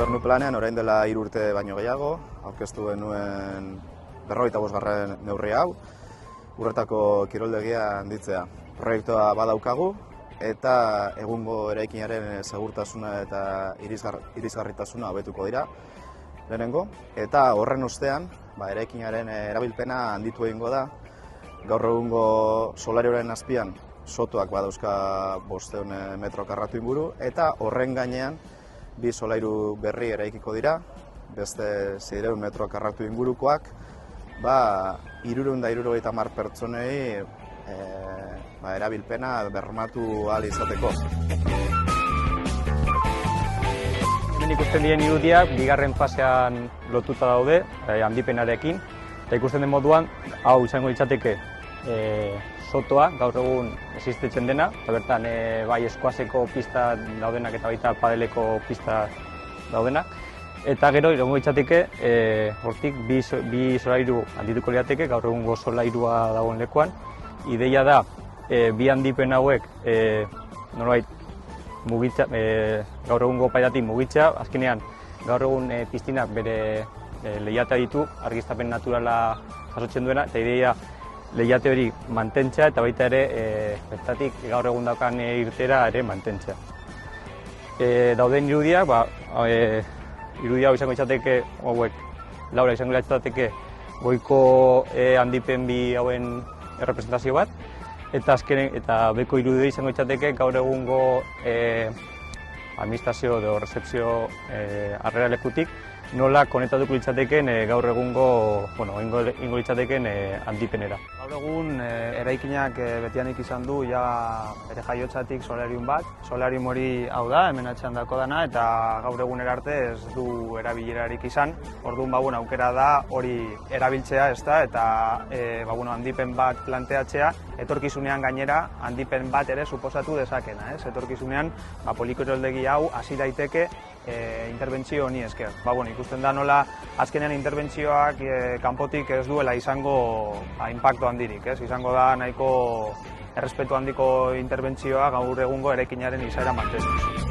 Gobernu planean orain dela 3 urte baino gehiago, aurkeztu genuen 45. neurri hau, urretako kiroldegia handitzea. Proiektua badaukagu eta egungo eraikinaren segurtasuna eta irisgarritasuna hobetuko dira lehenengo. Eta horren ostean, eraikinaren erabilpena handitu egingo da. Gaur egungo solarioaren azpian sotoak badauzka 500 metro karratu inguru, eta horren gainean 2 solairu berri eraikiko dira, beste 600 metro karratu ingurukoak, 370 pertsonei erabilpena bermatu ahal izateko. Hemen ikusten diren irudiak bigarren fasean lotuta daude, handipenarekin, eta ikusten den moduan, hau izango litzateke sotoa, gaur egun existitzen dena, eta bertan bai eskuaseko pista daudenak eta baita padeleko pista daudenak. Eta gero, irango litzateke, hortik bi solairu handituko lirateke, gaur egungo solairua dagoen lekuan. Ideia da, bi handipen hauek nolabait gaur egungo pairatik mugitza, azkenean gaur egun piztinak bere lehiatea ditu, argiztapen naturala jasotzen duena, eta ideia lehiate hori mantentzea eta baita ere bertatik gaur egun daukan irtera ere mantentzea. Dauden irudiak, irudia hau izango litzateke, hauek, Laura izango litzateke goiko handipen bi hauen errepresentazio bat, eta beko irudia izango litzateke gaur egungo administrazio edo rezepzio harrera lekutik, nola konektatuko litzateken gaur egungo, ingo litzateken handipenera. Gaur egun eraikinak betianik izan du bere jaiotzatik solarium bat. Solarium hori hau da, hemen atzean dako dana, eta gaur egunera arte ez du erabilerarik izan. Orduan aukera da hori erabiltzea, eta handipen bat planteatzea, etorkizunean gainera handipen bat ere suposatu dezakena. Etorkizunean polikiroltegi hau hasi daiteke interbentzio honi esker. Ikusten da nola azkenean interbentzioak kanpotik ez duela izango inpaktu handirik. Izango da nahiko errespetu handiko interbentzioa gaur egungo eraikinaren izaera mantenduz.